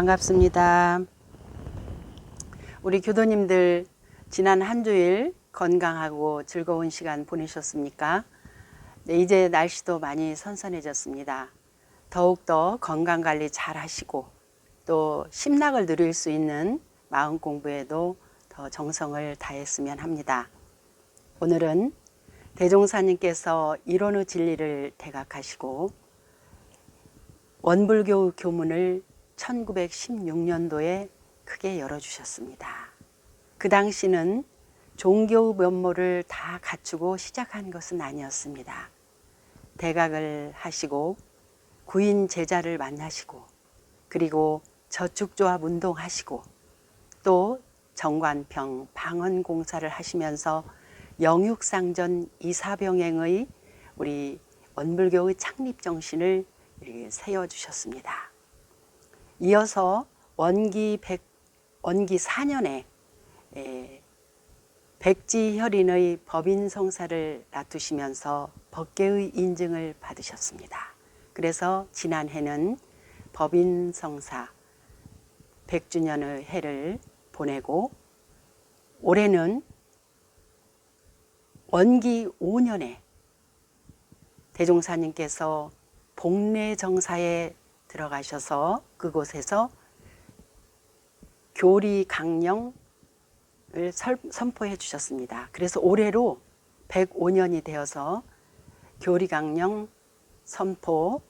반갑습니다. 우리 교도님들 지난 한 주일 건강하고 즐거운 시간 보내셨습니까? 네, 이제 날씨도 많이 선선해졌습니다. 더욱더 건강관리 잘 하시고 또 심락을 누릴 수 있는 마음 공부에도 더 정성을 다했으면 합니다. 오늘은 대종사님께서 일원의 진리를 대각하시고 원불교 교문을 1916년도에 크게 열어주셨습니다. 그 당시는 종교 면모를 다 갖추고 시작한 것은 아니었습니다. 대각을 하시고 구인 제자를 만나시고 그리고 저축조합 운동하시고 또 정관평 방언공사를 하시면서 영육상전 이사병행의 우리 원불교의 창립정신을 세워주셨습니다. 이어서 원기 4년에 백지혈인의 법인성사를 놔두시면서 법계의 인증을 받으셨습니다. 그래서 지난해는 법인성사 100주년의 해를 보내고 올해는 원기 5년에 대종사님께서 복례정사에 들어가셔서 그곳에서 교리 강령을 선포해 주셨습니다. 그래서 올해로 105년이 되어서 교리 강령 선포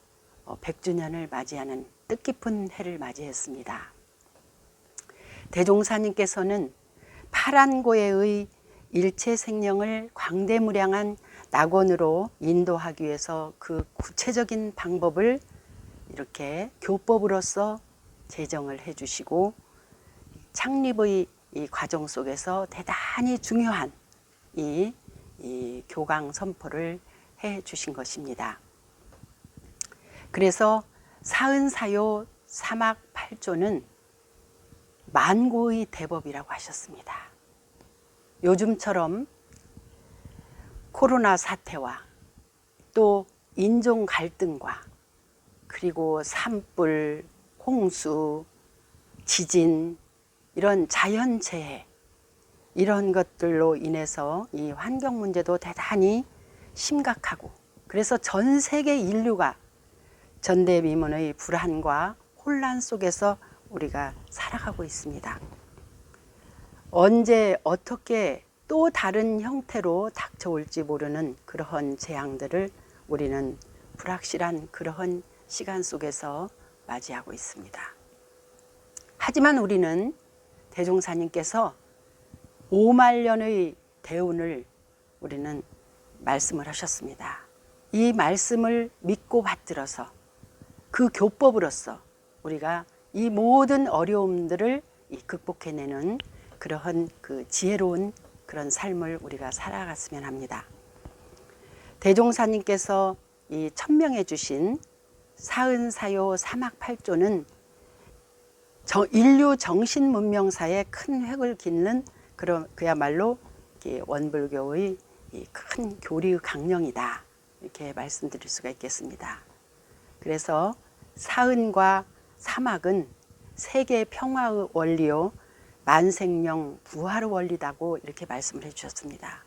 100주년을 맞이하는 뜻깊은 해를 맞이했습니다. 대종사님께서는 파란고해의 일체 생령을 광대무량한 낙원으로 인도하기 위해서 그 구체적인 방법을 이렇게 교법으로서 제정을 해주시고 창립의 이 과정 속에서 대단히 중요한 이 교강 선포를 해주신 것입니다. 그래서 사은사요 사막팔조는 만고의 대법이라고 하셨습니다. 요즘처럼 코로나 사태와 또 인종 갈등과 그리고 산불, 홍수, 지진 이런 자연재해 이런 것들로 인해서 이 환경 문제도 대단히 심각하고 그래서 전 세계 인류가 전대미문의 불안과 혼란 속에서 우리가 살아가고 있습니다. 언제 어떻게 또 다른 형태로 닥쳐올지 모르는 그러한 재앙들을 우리는 불확실한 그러한 시간 속에서 맞이하고 있습니다. 하지만 우리는 대종사님께서 5만 년의 대운을 우리는 말씀을 하셨습니다. 이 말씀을 믿고 받들어서 그 교법으로서 우리가 이 모든 어려움들을 극복해내는 그러한 그 지혜로운 그런 삶을 우리가 살아갔으면 합니다. 대종사님께서 이 천명해 주신 사은사요 사막팔조는 인류 정신문명사에 큰 획을 깃는 그야말로 원불교의 큰 교리의 강령이다 이렇게 말씀드릴 수가 있겠습니다. 그래서 사은과 사막은 세계 평화의 원리요 만생령 부활의 원리다고 이렇게 말씀을 해주셨습니다.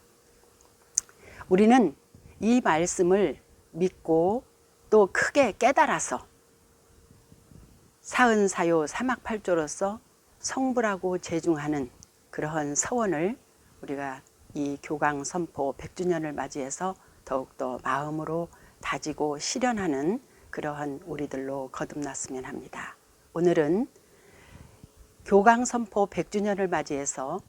우리는 이 말씀을 믿고 또 크게 깨달아서 사은사요 사막팔조로서 성불하고 제중하는 그러한 서원을 우리가 이 교강 선포 100주년을 맞이해서 더욱더 마음으로 다지고 실현하는 그러한 우리들로 거듭났으면 합니다. 오늘은 교강 선포 100주년을 맞이해서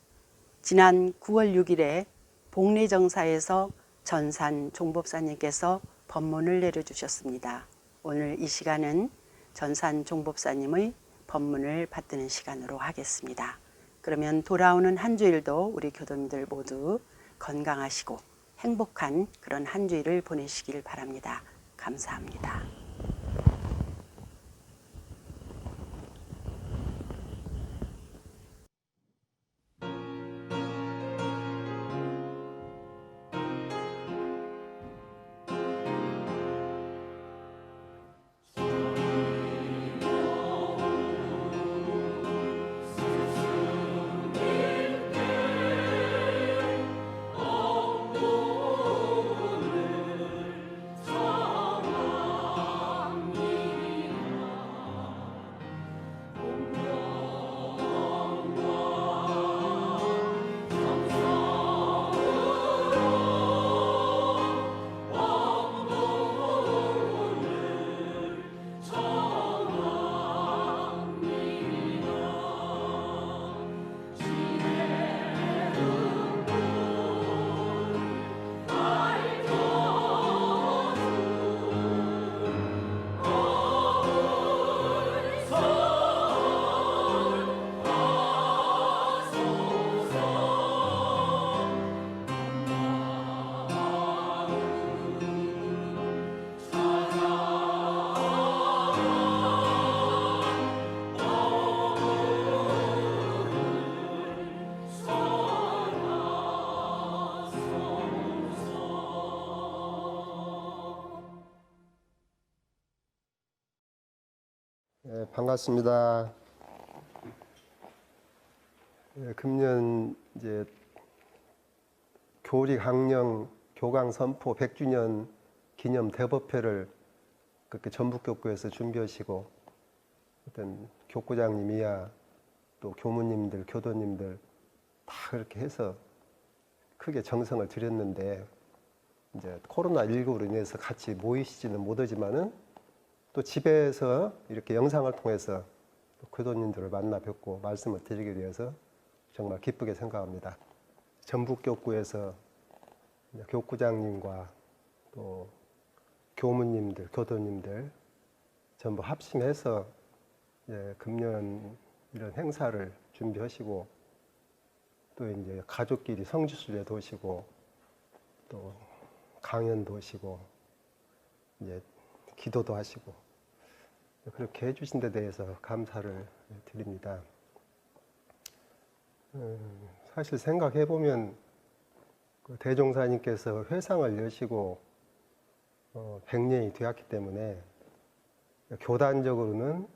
지난 9월 6일에 복례정사에서 전산 종법사님께서 법문을 내려주셨습니다. 오늘 이 시간은 전산 종법사님의 법문을 받드는 시간으로 하겠습니다. 그러면 돌아오는 한 주일도 우리 교도님들 모두 건강하시고 행복한 그런 한 주일을 보내시길 바랍니다. 감사합니다. 네, 반갑습니다. 네, 금년 이제 교리 강령 교강 선포 100주년 기념 대법회를 그렇게 전북교구에서 준비하시고 어떤 교구장님이야 또 교무님들, 교도님들 다 그렇게 해서 크게 정성을 들였는데 이제 코로나19로 인해서 같이 모이시지는 못하지만은 또 집에서 이렇게 영상을 통해서 교도님들을 만나 뵙고 말씀을 드리게 되어서 정말 기쁘게 생각합니다. 전북교구에서 교구장님과 또 교무님들, 교도님들 전부 합심해서 금년 이런 행사를 준비하시고 또 이제 가족끼리 성지순례도 오시고 또 강연도 오시고 이제 기도도 하시고 그렇게 해주신 데 대해서 감사를 드립니다. 사실 생각해 보면 대종사님께서 회상을 여시고 100년이 되었기 때문에 교단적으로는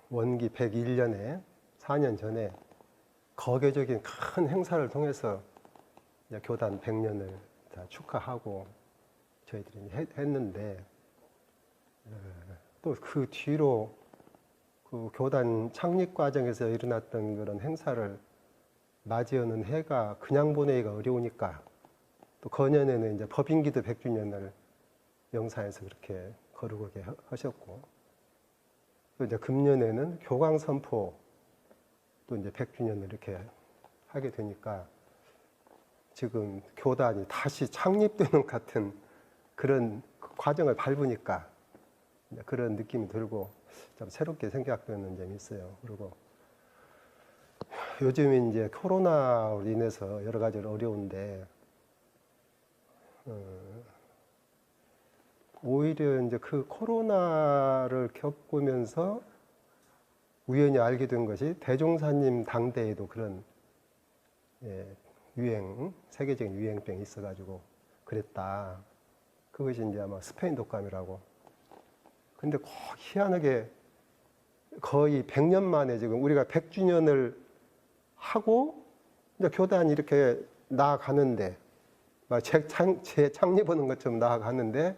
원기 101년에 4년 전에 거개적인 큰 행사를 통해서 교단 100년을 다 축하하고 저희들이 했는데 또 그 뒤로 그 교단 창립 과정에서 일어났던 그런 행사를 맞이하는 해가 그냥 보내기가 어려우니까 또 거년에는 이제 법인기도 100주년을 영사에서 그렇게 거룩하게 하셨고 또 이제 금년에는 교강 선포 또 이제 100주년을 이렇게 하게 되니까 지금 교단이 다시 창립되는 것 같은 그런 과정을 밟으니까 그런 느낌이 들고 좀 새롭게 생각되는 점이 있어요. 그리고 요즘 이제 코로나로 인해서 여러 가지로 어려운데 오히려 이제 그 코로나를 겪으면서 우연히 알게 된 것이 대종사님 당대에도 그런 유행, 세계적인 유행병이 있어가지고 그랬다. 그것이 이제 아마 스페인 독감이라고. 근데 꼭 희한하게 거의 100년 만에 지금 우리가 100주년을 하고 이제 교단이 이렇게 나아가는데 재창립하는 것처럼 나아가는데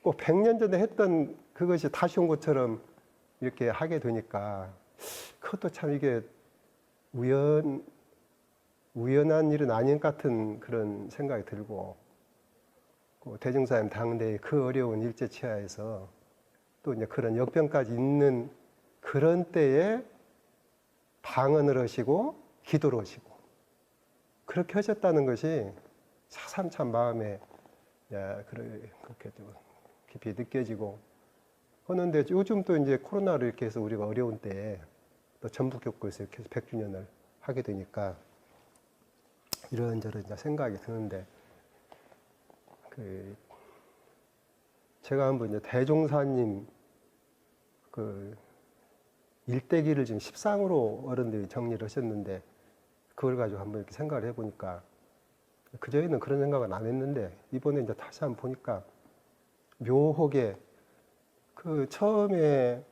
꼭 100년 전에 했던 그것이 다시 온 것처럼 이렇게 하게 되니까 그것도 참 이게 우연한 일은 아닌 것 같은 그런 생각이 들고 대종사님 당대의 그 어려운 일제치하에서 또 이제 그런 역병까지 있는 그런 때에 방언을 하시고 기도를 하시고 그렇게 하셨다는 것이 참 마음에 그렇게 좀 깊이 느껴지고 하는데 요즘 또 이제 코로나로 이렇게 해서 우리가 어려운 때에 또 전북교구에서 이렇게 해서 100주년을 하게 되니까 이런저런 생각이 드는데 제가 한번 이제 대종사님 일대기를 지금 10상으로 어른들이 정리를 하셨는데 그걸 가지고 한번 이렇게 생각을 해보니까 그전에는 그런 생각은 안 했는데 이번에 이제 다시 한번 보니까 묘하게 처음에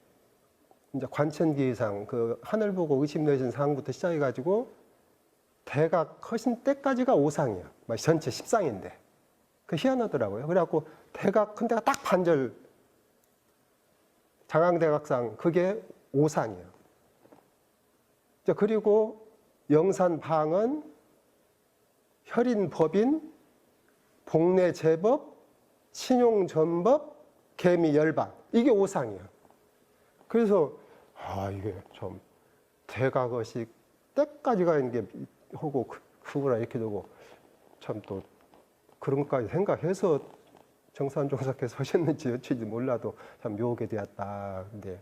이제 관천기상 하늘 보고 의심내신 상부터 시작해가지고 대각 하신 때까지가 5상이에요. 전체 10상인데. 희한하더라고요. 그래갖고 대각 큰 데가 딱 반절 장항대각상 그게 5상이에요. 그리고 영산방언, 혈인법인, 복례제법, 신용전법, 개미열반 이게 5상이에요. 그래서 이게 좀 대각의식 때까지가 이게 하고 그거라 이렇게 되고 참 또 그런 것까지 생각해서 정산종사께서 하셨는지 어찌인지 몰라도 참 묘하게 되었다. 근데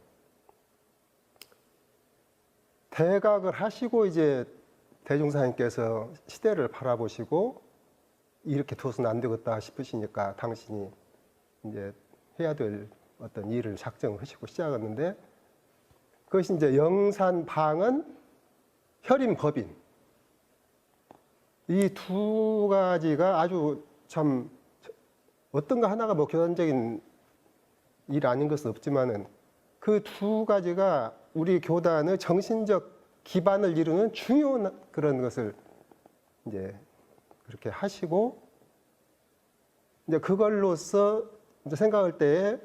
대각을 하시고 이제 대종사님께서 시대를 바라보시고 이렇게 둬서는 안 되겠다 싶으시니까 당신이 이제 해야 될 어떤 일을 작정하시고 시작했는데 그것이 이제 영산방언, 혈인법인 이 두 가지가 아주 참 어떤가 하나가 뭐 교단적인 일 아닌 것은 없지만은 그 두 가지가 우리 교단의 정신적 기반을 이루는 중요한 그런 것을 이제 그렇게 하시고, 이제 그걸로써 이제 생각할 때에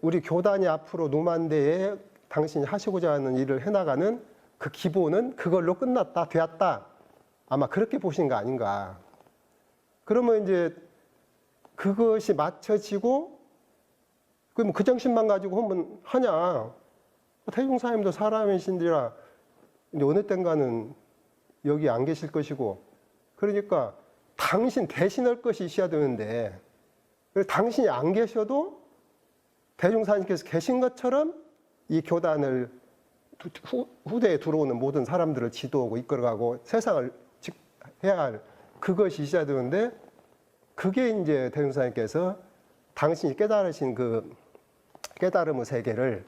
우리 교단이 앞으로 노만대에 당신이 하시고자 하는 일을 해나가는 그 기본은 그걸로 끝났다, 되었다. 아마 그렇게 보신 거 아닌가. 그러면 이제 그것이 맞춰지고, 그럼 그 정신만 가지고 하면 하냐. 태중사님도 사람이신지라 이제 어느 땐가는 여기 안 계실 것이고, 그러니까 당신 대신할 것이 있어야 되는데, 당신이 안 계셔도 대중사님께서 계신 것처럼 이 교단을 후대에 들어오는 모든 사람들을 지도하고 이끌어가고 세상을 해야 할 그것이 있어야 되는데, 그게 이제 대중사님께서 당신이 깨달으신 그 깨달음의 세계를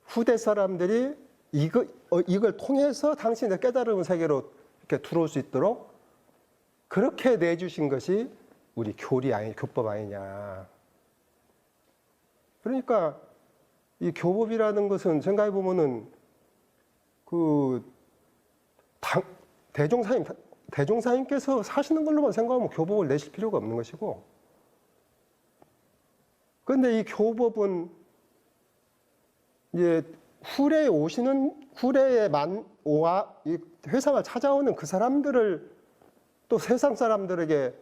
후대 사람들이 이걸 통해서 당신의 깨달음의 세계로 이렇게 들어올 수 있도록 그렇게 내주신 것이 우리 교법 아니냐. 그러니까 이 교법이라는 것은 생각해 보면은 대종사님께서 사시는 걸로만 생각하면 교법을 내실 필요가 없는 것이고, 그런데 이 교법은 이제 후래에 이 회상을 찾아오는 그 사람들을 또 세상 사람들에게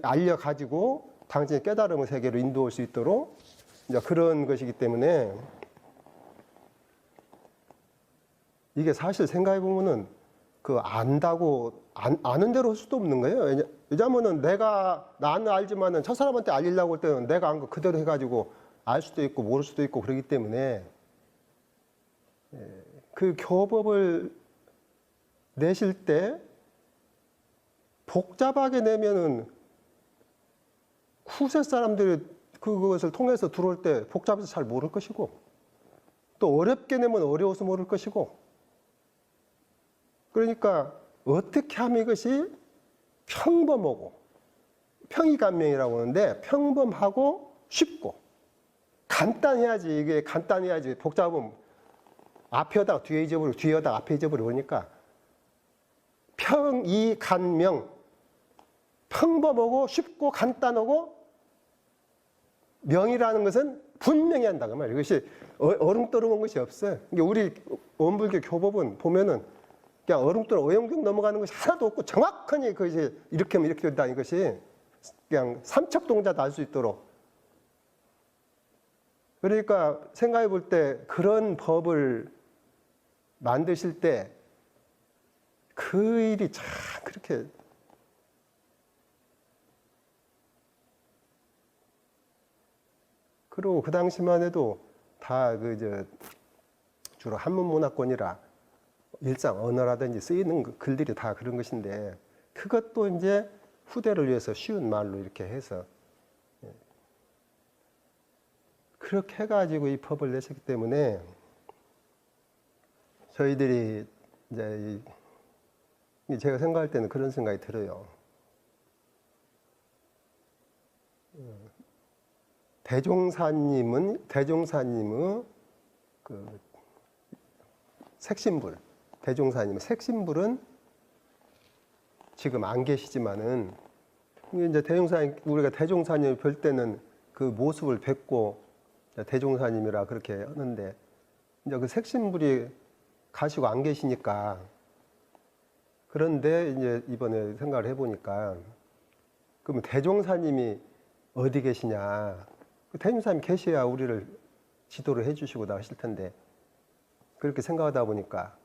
알려가지고 당신의 깨달음의 세계로 인도할 수 있도록 이제 그런 것이기 때문에, 이게 사실 생각해 보면은 아는 대로 할 수도 없는 거예요. 왜냐면은 나는 알지만은 저 사람한테 알리려고 할 때는 내가 안 거 그대로 해가지고 알 수도 있고 모를 수도 있고 그러기 때문에, 그 교법을 내실 때 복잡하게 내면은 후세 사람들이 그것을 통해서 들어올 때 복잡해서 잘 모를 것이고, 또 어렵게 내면 어려워서 모를 것이고, 그러니까 어떻게 하면 이것이 평범하고, 평이감명이라고 하는데 평범하고 쉽고 간단해야지, 이게 간단해야지. 복잡하면 앞에 여다가 뒤에 잊어버리고 뒤에 여다가 앞에 잊어버리고 그러니까 평이간명, 평범하고 쉽고 간단하고 명이라는 것은 분명히 한다 그 말이에요. 이것이 어름떠름한 것이 없어요. 우리 원불교 교법은 보면은 그냥 어름떠름 어영경 넘어가는 것이 하나도 없고 정확하니 그것이 이렇게 하면 이렇게 된다는 것이 그냥 삼척동자도 알 수 있도록. 그러니까 생각해 볼 때 그런 법을 만드실 때 그 일이 참 그렇게 그리고 그 당시만 해도 다 주로 한문 문화권이라 일상 언어라든지 쓰이는 글들이 다 그런 것인데, 그것도 이제 후대를 위해서 쉬운 말로 이렇게 해서 그렇게 해가지고 이 법을 내셨기 때문에 저희들이 이제 제가 생각할 때는 그런 생각이 들어요. 대종사님의 그 색신불, 대종사님의 색신불은 지금 안 계시지만은 이제 우리가 대종사님을 뵐 때는 그 모습을 뵙고 대종사님이라 그렇게 하는데, 이제 그 색신불이 가시고 안 계시니까. 그런데 이제 이번에 생각을 해보니까, 그러면 대종사님이 어디 계시냐? 대종사님 계셔야 우리를 지도를 해주시고 나가실 텐데, 그렇게 생각하다 보니까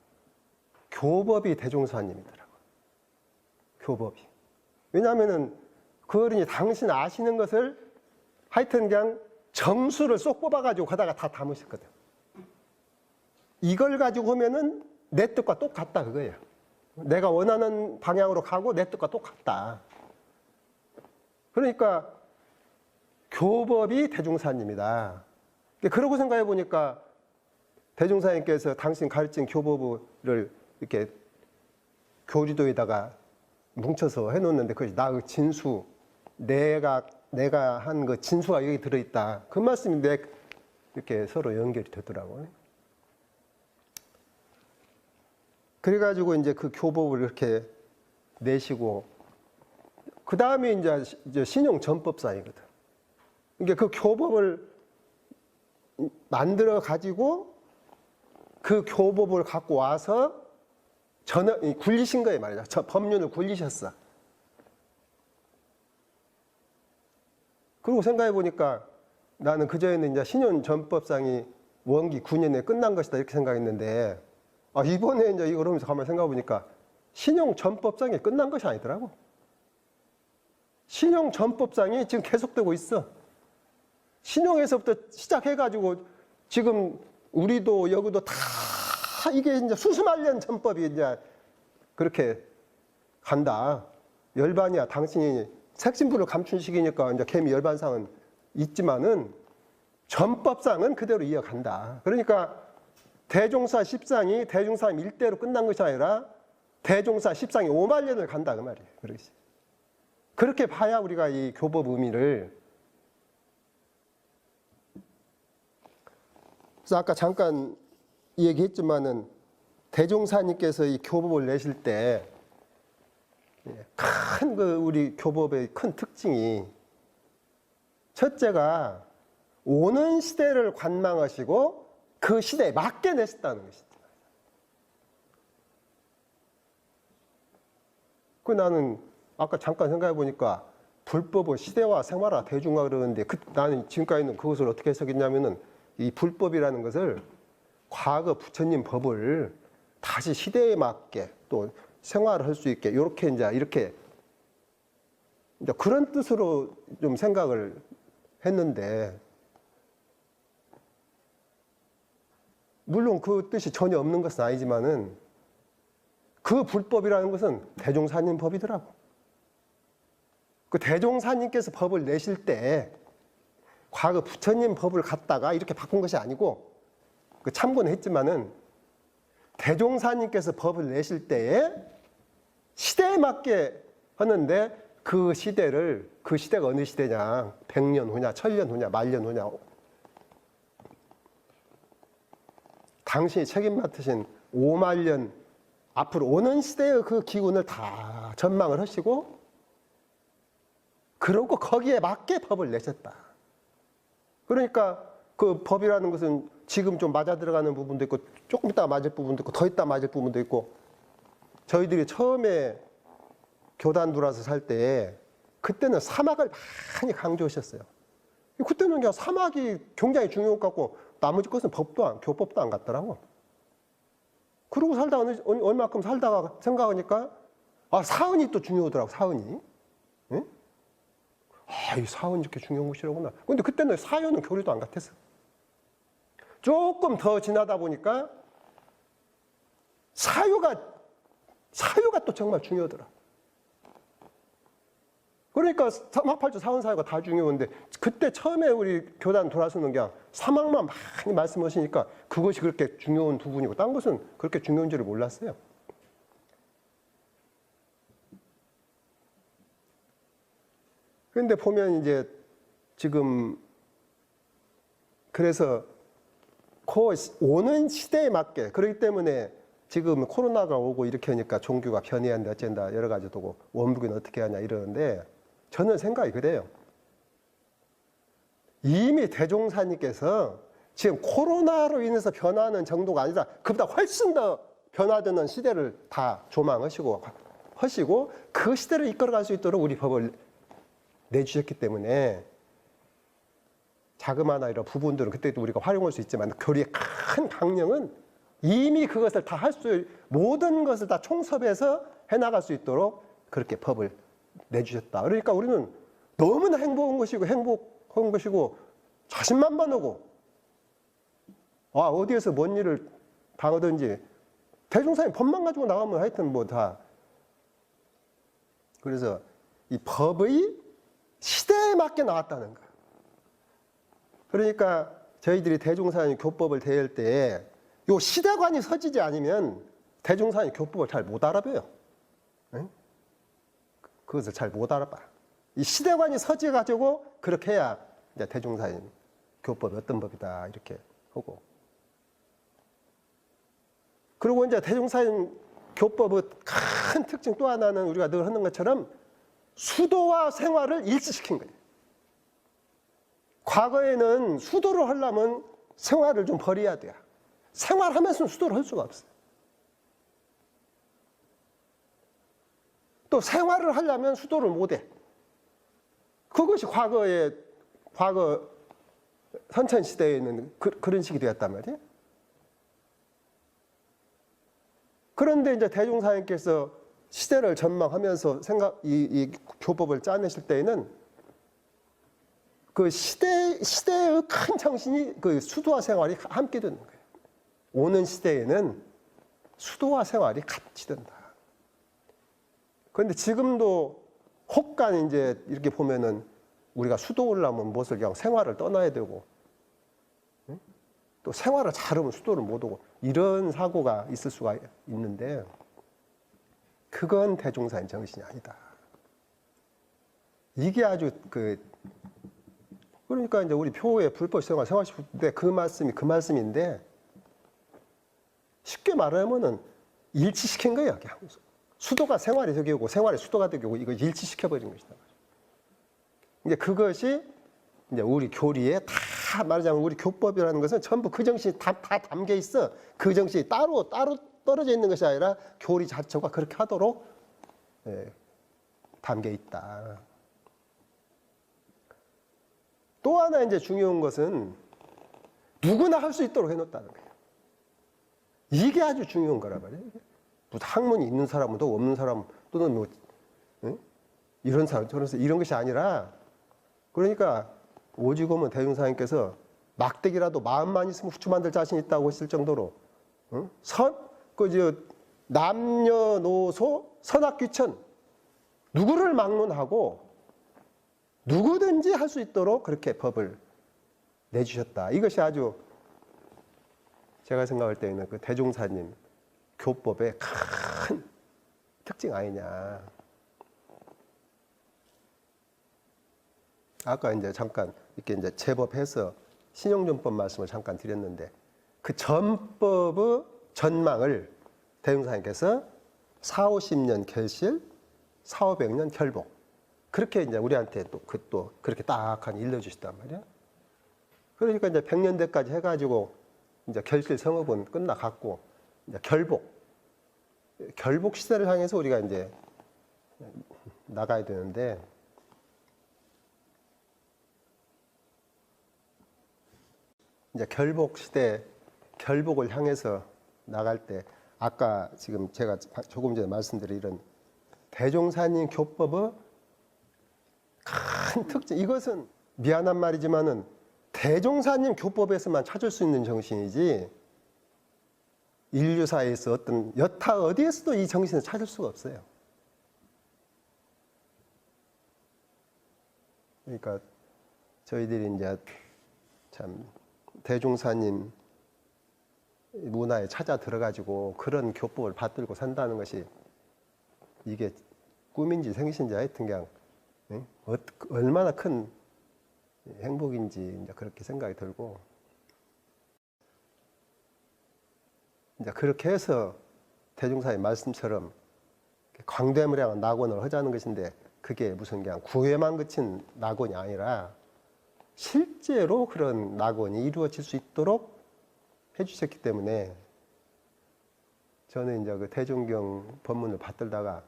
교법이 대종사님이더라고요. 교법이. 왜냐하면은 그 어른이 당신 아시는 것을 하여튼 그냥 정수를 쏙 뽑아가지고 가다가 다 담으셨거든. 이걸 가지고 하면은 내 뜻과 똑같다 그거예요. 내가 원하는 방향으로 가고 내 뜻과 똑같다. 그러니까 교법이 대종사님이다. 그러고 생각해 보니까 대종사님께서 당신 가르친 교법을 이렇게 교리도에다가 뭉쳐서 해놓는데, 그것이 나의 진수, 내가 한 그 진수가 여기 들어있다. 그 말씀이 이렇게 서로 연결이 되더라고요. 그래가지고 이제 그 교법을 이렇게 내시고, 그 다음에 이제 신용 전법상이거든. 그러니까 그 교법을 만들어 가지고 그 교법을 갖고 와서 굴리신 거예요, 말이죠. 저 법륜을 굴리셨어. 그리고 생각해 보니까 나는 그전에는 이제 신용 전법상이 원기 9년에 끝난 것이다 이렇게 생각했는데, 이번에 이제 이걸 하면서 가만히 생각해 보니까 신용 전법상이 끝난 것이 아니더라고. 신용 전법상이 지금 계속되고 있어. 신용에서부터 시작해가지고 지금 우리도 여기도 다 이게 이제 수수말년 전법이 이제 그렇게 간다. 열반이야. 당신이 색신부를 감춘 시기니까 이제 개미 열반상은 있지만은 전법상은 그대로 이어간다. 그러니까 대종사 10상이 대종사 1대로 끝난 것이 아니라 대종사 10상이 5만 년을 간다 그 말이에요. 그렇게 봐야 우리가 이 교법 의미를. 그래서 아까 잠깐 얘기했지만은 대종사님께서 이 교법을 내실 때 큰 그 우리 교법의 큰 특징이, 첫째가 오는 시대를 관망하시고 그 시대에 맞게 내셨다는 것이죠. 그 나는 아까 잠깐 생각해 보니까 불법은 시대와 생활화 대중화 그러는데, 나는 지금까지는 그것을 어떻게 해석했냐면은, 이 불법이라는 것을 과거 부처님 법을 다시 시대에 맞게 또 생활을 할 수 있게 이렇게 이제 그런 뜻으로 좀 생각을 했는데, 물론 그 뜻이 전혀 없는 것은 아니지만은 그 불법이라는 것은 대종사님 법이더라고. 그 대종사님께서 법을 내실 때 과거 부처님 법을 갖다가 이렇게 바꾼 것이 아니고, 그 참고는 했지만은 대종사님께서 법을 내실 때에 시대에 맞게 하는데, 그 시대가 어느 시대냐, 100년 후냐, 1000년 후냐, 만년 후냐, 당신이 책임 맡으신 5만 년 앞으로 오는 시대의 그 기운을 다 전망을 하시고, 그러고 거기에 맞게 법을 내셨다. 그러니까 그 법이라는 것은 지금 좀 맞아 들어가는 부분도 있고, 조금 있다가 맞을 부분도 있고, 더 있다가 맞을 부분도 있고, 저희들이 처음에 교단 들어와서 살 때 그때는 사막을 많이 강조하셨어요. 그때는 그냥 사막이 굉장히 중요한 것 같고 나머지 것은 교법도 안 같더라고. 그러고 살다가 얼마큼 살다가 생각하니까 사은이 또 중요하더라고. 사은이. 응? 이 사은이 이렇게 중요한 것이라구나. 근데 그때는 사유는 교리도 안 같았어. 조금 더 지나다 보니까 사유가 또 정말 중요하더라. 그러니까 사막팔조 사원사유가 다 중요한데, 그때 처음에 우리 교단 돌아서는 그냥 사막만 많이 말씀하시니까 그것이 그렇게 중요한 부분이고, 딴 것은 그렇게 중요한 줄을 몰랐어요. 그런데 보면 이제 지금 그래서 오는 시대에 맞게, 그렇기 때문에 지금 코로나가 오고 이렇게 하니까 종교가 변해한다 어쩐다 여러 가지 두고 원불교는 어떻게 하냐 이러는데, 저는 생각이 그래요. 이미 대종사님께서 지금 코로나로 인해서 변화하는 정도가 아니라 그보다 훨씬 더 변화되는 시대를 다 조망하시고 그 시대를 이끌어갈 수 있도록 우리 법을 내주셨기 때문에, 자그마한 이런 부분들은 그때도 우리가 활용할 수 있지만, 교리의 큰 강령은 이미 그것을 다 모든 것을 다 총섭해서 해나갈 수 있도록 그렇게 법을 내주셨다. 그러니까 우리는 너무나 행복한 것이고 자신만만하고, 어디에서 뭔 일을 당하든지 대종사님 법만 가지고 나가면 하여튼 뭐 다. 그래서 이 법의 시대에 맞게 나왔다는 거야. 그러니까 저희들이 대종사님 교법을 대할 때 이 시대관이 서지지 않으면 대종사님 교법을 잘 못 알아봐요. 응? 그것을 잘 못 알아봐. 이 시대관이 서지 가지고 그렇게 해야 이제 대종사님 교법이 어떤 법이다 이렇게 하고. 그리고 이제 대종사님 교법의 큰 특징 또 하나는 우리가 늘 하는 것처럼 수도와 생활을 일치시킨 거예요. 과거에는 수도를 하려면 생활을 좀 버려야 돼요. 생활하면서는 수도를 할 수가 없어요. 또 생활을 하려면 수도를 못해. 그것이 과거 선천시대에는 그런 식이 되었단 말이에요. 그런데 이제 대종사님께서 시대를 전망하면서 이 교법을 짜내실 때에는 그 시대의 큰 정신이 그 수도와 생활이 함께 되는 거예요. 오는 시대에는 수도와 생활이 같이 된다. 그런데 지금도 혹간 이제 이렇게 보면은 우리가 수도 오려면 무엇을 그냥 생활을 떠나야 되고, 또 생활을 잘하면 수도를 못 오고, 이런 사고가 있을 수가 있는데, 그건 대종사님 정신이 아니다. 이게 아주 그러니까 이제 우리 표의 불법 생활시킬 때 그 말씀인데, 쉽게 말하면은 일치시킨 거예요. 그냥. 수도가 생활이 되고 생활이 수도가 되고 이거 일치시켜버린 것이다. 이제 그것이 이제 우리 교리에 다 말하자면 우리 교법이라는 것은 전부 그 정신이 다 담겨 있어. 그 정신이 따로 떨어져 있는 것이 아니라 교리 자체가 그렇게 하도록 담겨 있다. 또 하나 이제 중요한 것은 누구나 할 수 있도록 해놓았다는 거예요. 이게 아주 중요한 거란 말이에요. 무슨 학문이 있는 사람도 없는 사람 또는 뭐 이런 사람 저런 사람 이런 것이 아니라 그러니까 오직 오면 대종사님께서 막대기라도 마음만 있으면 후추 만들 자신 있다고 했을 정도로 남녀노소 선악귀천 누구를 막론하고 누구든지 할 수 있도록 그렇게 법을 내주셨다. 이것이 아주 제가 생각할 때는 그 대종사님 교법의 큰 특징 아니냐. 아까 이제 잠깐 이렇게 이제 제법해서 신용전법 말씀을 잠깐 드렸는데 그 전법의 전망을 대종사님께서 4,50년 결실, 4,500년 결복. 그렇게 이제 우리한테 또 그렇게 딱하니 일러주시단 말이야. 그러니까 이제 100년대까지 해가지고 이제 결실 성업은 끝나갔고 이제 결복 시대를 향해서 우리가 이제 나가야 되는데 이제 결복 시대 결복을 향해서 나갈 때 아까 지금 제가 조금 전에 말씀드린 이런 대종사님 교법의 큰 특징 이것은 미안한 말이지만은 대종사님 교법에서만 찾을 수 있는 정신이지 인류사에서 어떤 여타 어디에서도 이 정신을 찾을 수가 없어요. 그러니까 저희들이 이제 참 대종사님 문화에 찾아 들어가지고 그런 교법을 받들고 산다는 것이 이게 꿈인지 생신지 하여튼 그냥 얼마나 큰 행복인지 이제 그렇게 생각이 들고 이제 그렇게 해서 대종사님 말씀처럼 광대무량한 낙원을 하자는 것인데 그게 무슨 그냥 구애만 그친 낙원이 아니라 실제로 그런 낙원이 이루어질 수 있도록 해주셨기 때문에 저는 이제 그 대종경 법문을 받들다가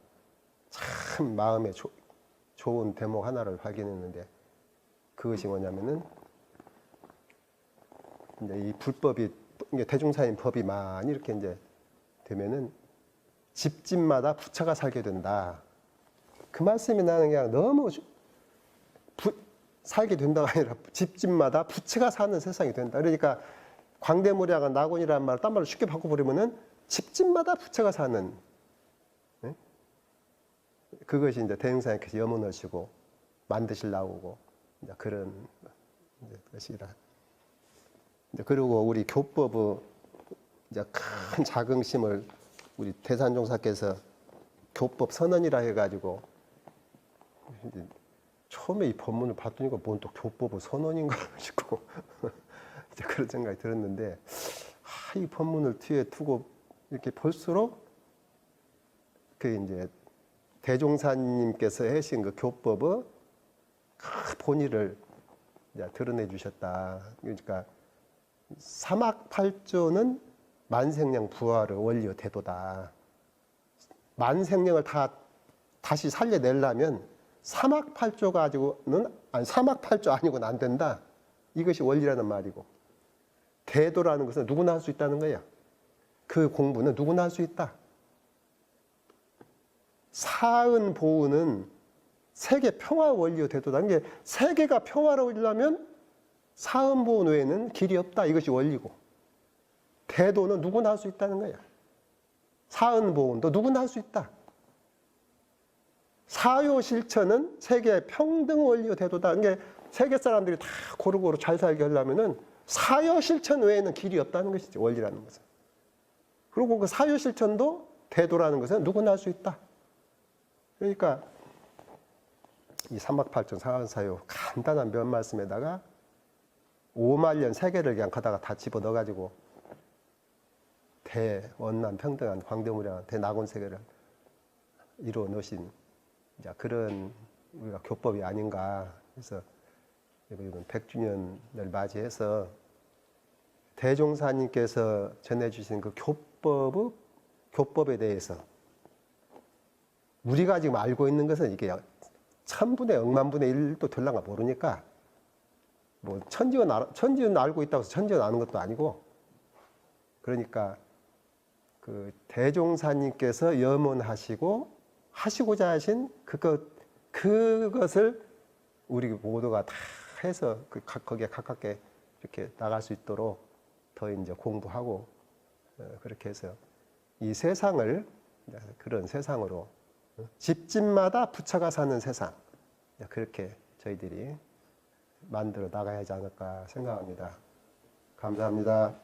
참 마음에 좋은 대목 하나를 발견했는데 그것이 뭐냐면은 이제 이 불법이 대종사님 법이 많이 이렇게 이제 되면은 집집마다 부처가 살게 된다. 그 말씀이 나는 그냥 너무 살게 된다가 아니라 집집마다 부처가 사는 세상이 된다. 그러니까 광대무량한 낙원이라는 말을 딴 말로 쉽게 바꿔버리면은 집집마다 부처가 사는 그것이 이제 대종사님께서 염원하시고 만드시려고 이제 그런 것이라. 이제 그리고 우리 교법의 이제 큰 자긍심을 우리 대산종사께서 교법 선언이라 해가지고 처음에 이 법문을 봤더니까 뭔 또 교법의 선언인가 싶고 이제 그런 생각이 들었는데 이 법문을 뒤에 두고 이렇게 볼수록 그 이제 대종사님께서 하신 그 교법의 그 본의를 이제 드러내 주셨다. 그러니까 사막팔조는 만생령 부활의 원리의 태도다. 만생령을 다시 살려내려면 사막팔조 가지고는 사막팔조 아니고는 안 된다. 이것이 원리라는 말이고 태도라는 것은 누구나 할 수 있다는 거야. 그 공부는 누구나 할 수 있다. 사은 보은은 세계 평화 원리의 태도다. 이게 세계가 평화로우려면 사은 보은 외에는 길이 없다. 이것이 원리고 태도는 누구나 할 수 있다는 거야. 사은 보은도 누구나 할 수 있다. 사요 실천은 세계 평등 원리의 태도다. 이게 세계 사람들이 다 고루고루 잘 살게 하려면은 사요 실천 외에는 길이 없다는 것이지, 원리라는 것은. 그리고 그 사요 실천도 태도라는 것은 누구나 할 수 있다. 그러니까 이 삼막팔전 사은사요 간단한 몇 말씀에다가 5만년 세계를 그냥 가다가 다 집어넣어가지고 대원난 평등한 광대무량한 대낙원 세계를 이루어 놓으신 그런 우리가 교법이 아닌가. 그래서 이번 100주년을 맞이해서 대종사님께서 전해주신 그 교법에 대해서 우리가 지금 알고 있는 것은 이게 1000분의 억만분의 1도 될랑가 모르니까 뭐 천지는 알고 있다고 해서 천지는 아는 것도 아니고, 그러니까 그 대종사님께서 염원하시고 하시고자 하신 그것을 우리 모두가 다 해서 거기에 가깝게 이렇게 나갈 수 있도록 더 이제 공부하고 그렇게 해서 이 세상을 그런 세상으로 집집마다 부처가 사는 세상, 그렇게 저희들이 만들어 나가야 하지 않을까 생각합니다. 감사합니다.